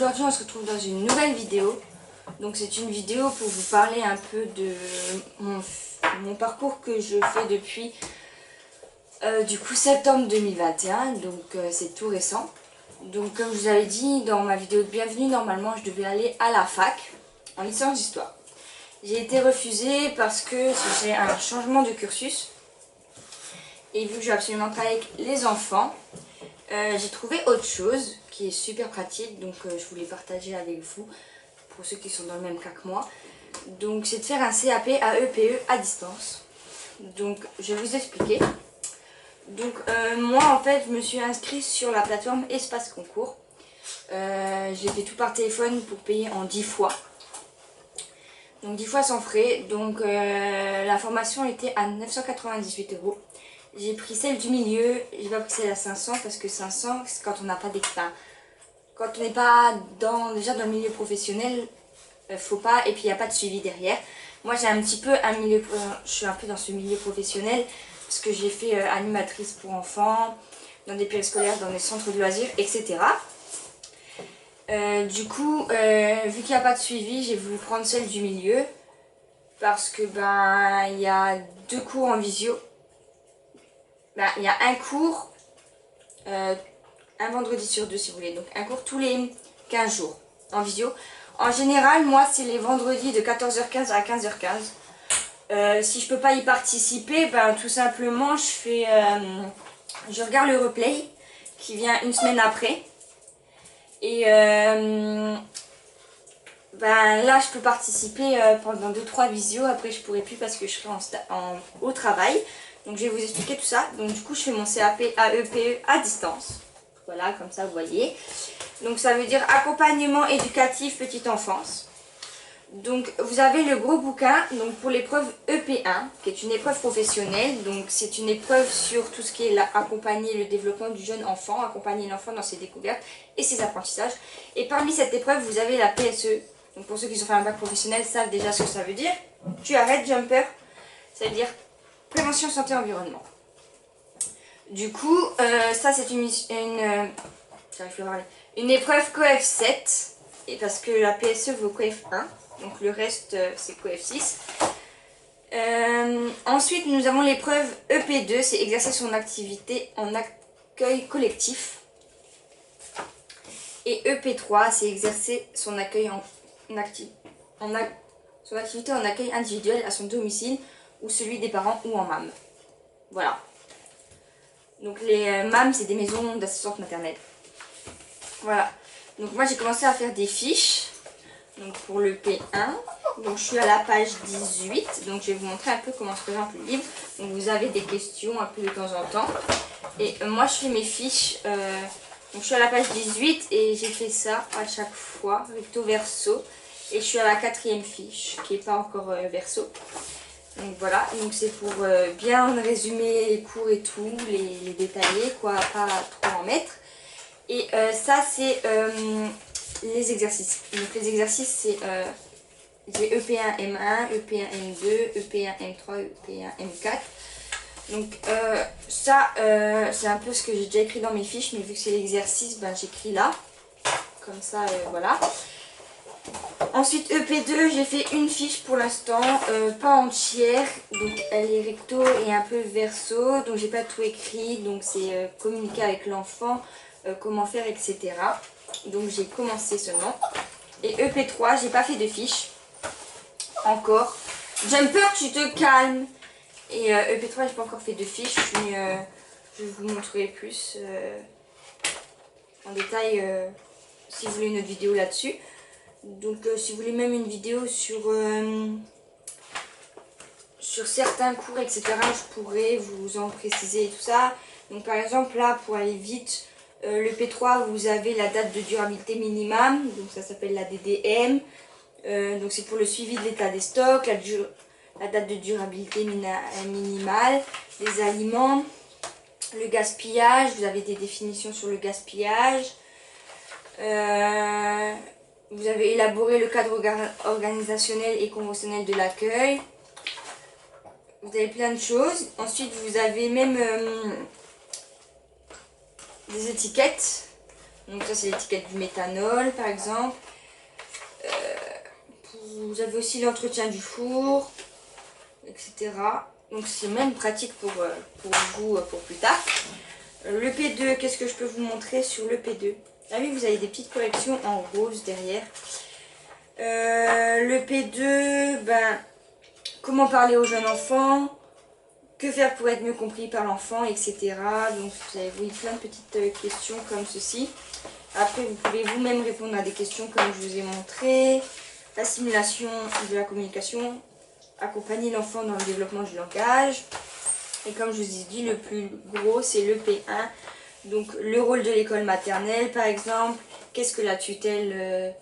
aujourd'hui on se retrouve dans une nouvelle vidéo. Donc c'est une vidéo pour vous parler un peu de mon parcours que je fais depuis du coup septembre 2021. Donc c'est tout récent. Donc comme je vous avais dit dans ma vidéo de bienvenue, normalement je devais aller à la fac en licence d'histoire. J'ai été refusée parce que j'ai un changement de cursus. Et vu que je vais absolument travailler avec les enfants, j'ai trouvé autre chose qui est super pratique. Donc je voulais partager avec vous, pour ceux qui sont dans le même cas que moi. Donc c'est de faire un CAP AEPE à distance. Donc je vais vous expliquer. Donc moi en fait je me suis inscrite sur la plateforme Espace Concours. J'ai fait tout par téléphone pour payer en 10 fois. Donc 10 fois sans frais. Donc la formation était à 998 €. J'ai pris celle du milieu, j'ai pas pris celle à 500 parce que 500 c'est quand on n'a pas d'expérience. Quand on n'est pas déjà dans le milieu professionnel, faut pas, et puis il n'y a pas de suivi derrière. Moi j'ai un petit peu je suis un peu dans ce milieu professionnel parce que j'ai fait animatrice pour enfants, dans des périscolaires, dans des centres de loisirs, etc. Du coup, vu qu'il n'y a pas de suivi, j'ai voulu prendre celle du milieu parce que il y a 2 cours en visio. Il y a un cours, un vendredi sur 2 si vous voulez, donc un cours tous les 15 jours en visio. En général, moi c'est les vendredis de 14h15 à 15h15. Si je peux pas y participer, tout simplement je regarde le replay qui vient une semaine après. Et là je peux participer pendant 2-3 visios. Après je pourrai plus parce que je serai au travail. Donc je vais vous expliquer tout ça. Donc du coup je fais mon CAP AEPE à distance. Voilà, comme ça vous voyez. Donc ça veut dire accompagnement éducatif petite enfance. Donc vous avez le gros bouquin donc pour l'épreuve EP1 qui est une épreuve professionnelle. Donc c'est une épreuve sur tout ce qui est accompagner le développement du jeune enfant, accompagner l'enfant dans ses découvertes et ses apprentissages. Et parmi cette épreuve vous avez la PSE. Donc pour ceux qui ont fait un bac professionnel savent déjà ce que ça veut dire. Tu arrêtes jumper, ça veut dire prévention santé environnement. Du coup ça c'est une épreuve COEF 7 et parce que la PSE vaut COEF 1. Donc le reste c'est COEF 6. Ensuite nous avons l'épreuve EP2, c'est exercer son activité en accueil collectif. Et EP3 c'est exercer son activité en accueil individuel à son domicile ou celui des parents ou en MAM. Voilà. Donc les MAM c'est des maisons d'assistantes maternelles. Voilà. Donc moi j'ai commencé à faire des fiches. Donc pour le P1, donc je suis à la page 18, donc je vais vous montrer un peu comment se présente le livre. Donc vous avez des questions un peu de temps en temps. Et moi je fais mes fiches, donc je suis à la page 18 et j'ai fait ça à chaque fois, recto verso. Et je suis à la 4e fiche, qui n'est pas encore verso. Donc voilà, donc c'est pour bien résumer les cours et tout, les détailler, quoi, pas trop en mettre. Et ça c'est... les exercices. Donc les exercices c'est j'ai EP1 M1, EP1 M2, EP1 M3, EP1 M4. Donc ça c'est un peu ce que j'ai déjà écrit dans mes fiches, mais vu que c'est l'exercice, j'écris là. Comme ça, voilà. Ensuite EP2, j'ai fait une fiche pour l'instant, pas entière. Donc elle est recto et un peu verso. Donc j'ai pas tout écrit. Donc c'est communiquer avec l'enfant, comment faire, etc. Donc j'ai commencé seulement. Et EP3, j'ai pas fait de fiche. Encore. Jumper, tu te calmes. Et EP3, j'ai pas encore fait de fiche. Mais je vais vous montrer plus en détail si vous voulez une autre vidéo là-dessus. Donc si vous voulez même une vidéo sur certains cours, etc. Je pourrais vous en préciser et tout ça. Donc par exemple là, pour aller vite, le P3, vous avez la date de durabilité minimum, donc ça s'appelle la DDM. Donc c'est pour le suivi de l'état des stocks, la date de durabilité minimale, les aliments, le gaspillage, vous avez des définitions sur le gaspillage. Vous avez élaboré le cadre organisationnel et conventionnel de l'accueil. Vous avez plein de choses. Ensuite, vous avez même des étiquettes. Donc ça c'est l'étiquette du méthanol par exemple. Vous avez aussi l'entretien du four, etc. Donc c'est même pratique pour vous pour plus tard. Le P2, qu'est-ce que je peux vous montrer sur le P2? Ah oui, vous avez des petites collections en rose derrière. Le P2, ben, comment parler aux jeunes enfants, que faire pour être mieux compris par l'enfant, etc. Donc vous avez plein de petites questions comme ceci. Après, vous pouvez vous-même répondre à des questions comme je vous ai montré. La simulation de la communication, accompagner l'enfant dans le développement du langage. Et comme je vous ai dit, le plus gros, c'est le P1. Donc, le rôle de l'école maternelle, par exemple. Qu'est-ce que la tutelle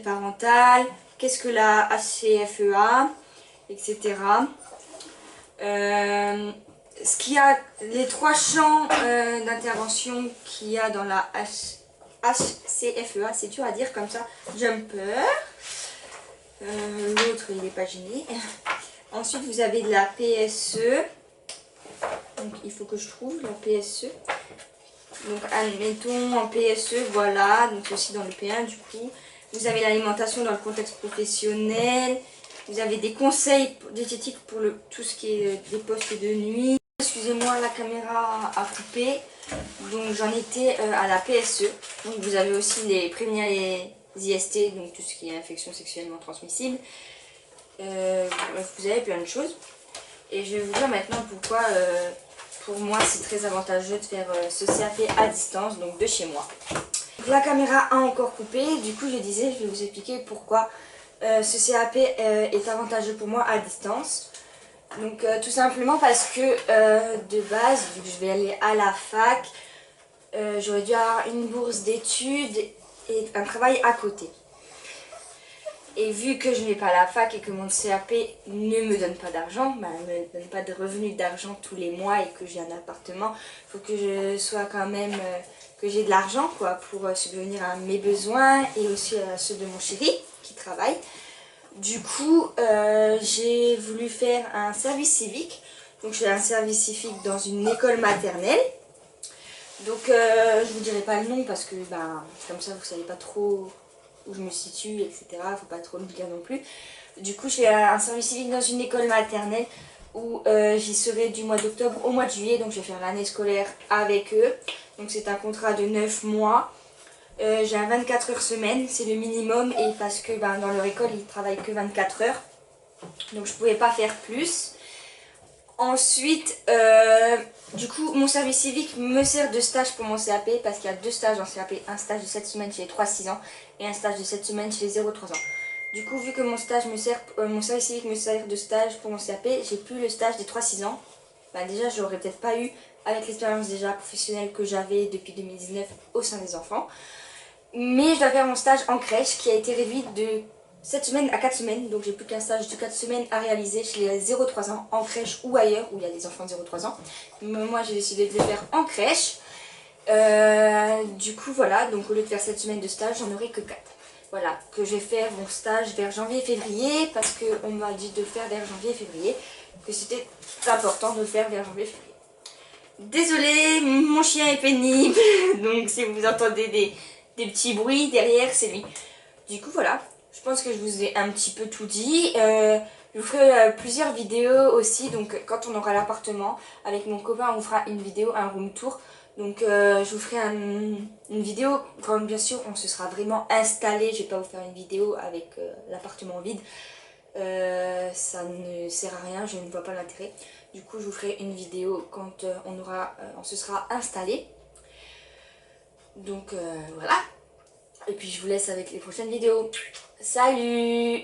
parentale? Qu'est-ce que la HCFEA? Etc. Ce qu'il y a, les 3 champs d'intervention qu'il y a dans la HCFEA, c'est dur à dire comme ça. Jumper. L'autre, il n'est pas gêné. Ensuite, vous avez de la PSE. Donc, il faut que je trouve la PSE. Donc, admettons en PSE, voilà. Donc, aussi dans le P1, du coup. Vous avez l'alimentation dans le contexte professionnel. Vous avez des conseils diététiques pour tout ce qui est des postes de nuit. Excusez-moi, la caméra a coupé. Donc, j'en étais à la PSE. Donc, vous avez aussi prévenir les IST, donc tout ce qui est infection sexuellement transmissible. Bref, vous avez plein de choses. Et je vais vous dire maintenant pourquoi, pour moi, c'est très avantageux de faire ce CAP à distance, donc de chez moi. Donc, la caméra a encore coupé, du coup, je disais, je vais vous expliquer pourquoi ce CAP est avantageux pour moi à distance. Donc, tout simplement parce que, de base, vu que je vais aller à la fac, j'aurais dû avoir une bourse d'études et un travail à côté. Et vu que je ne vais pas à la fac et que mon CAP ne me donne pas d'argent, ne me donne pas de revenus d'argent tous les mois et que j'ai un appartement, il faut que je sois quand même, que j'ai de l'argent quoi pour subvenir à mes besoins et aussi à ceux de mon chéri qui travaille. Du coup, j'ai voulu faire un service civique. Donc je fais un service civique dans une école maternelle. Donc je vous dirai pas le nom parce que comme ça vous savez pas trop où je me situe, etc. Faut pas trop le dire non plus. Du coup, je fais un service civique dans une école maternelle où j'y serai du mois d'octobre au mois de juillet. Donc, je vais faire l'année scolaire avec eux. Donc, c'est un contrat de 9 mois. J'ai un 24 heures semaine, c'est le minimum. Et parce que dans leur école, ils travaillent que 24 heures. Donc, je pouvais pas faire plus. Ensuite, du coup, mon service civique me sert de stage pour mon CAP parce qu'il y a 2 stages en CAP. Un stage de 7 semaines chez les 3-6 ans et un stage de 7 semaines chez les 0-3 ans. Du coup, vu que mon service civique me sert de stage pour mon CAP, j'ai plus le stage des 3-6 ans. Déjà, je l'aurais peut-être pas eu avec l'expérience déjà professionnelle que j'avais depuis 2019 au sein des enfants. Mais je dois faire mon stage en crèche qui a été réduit de 7 semaines à 4 semaines, donc j'ai plus qu'un stage de 4 semaines à réaliser chez les 0-3 ans, en crèche ou ailleurs, où il y a des enfants de 0-3 ans. Mais moi j'ai décidé de le faire en crèche. Du coup voilà, donc au lieu de faire 7 semaines de stage, j'en aurai que 4. Voilà, que je vais faire mon stage vers janvier-février, parce qu'on m'a dit de le faire vers janvier-février, que c'était important de le faire vers janvier-février. Désolée, mon chien est pénible, donc si vous entendez des petits bruits derrière, c'est lui. Du coup voilà. Je pense que je vous ai un petit peu tout dit. Je vous ferai plusieurs vidéos aussi. Donc quand on aura l'appartement, avec mon copain, on fera une vidéo, un room tour. Donc je vous ferai une vidéo quand bien sûr on se sera vraiment installé. Je vais pas vous faire une vidéo avec l'appartement vide. Ça ne sert à rien, je ne vois pas l'intérêt. Du coup je vous ferai une vidéo quand on se sera installé. Donc voilà. Et puis je vous laisse avec les prochaines vidéos. Salut!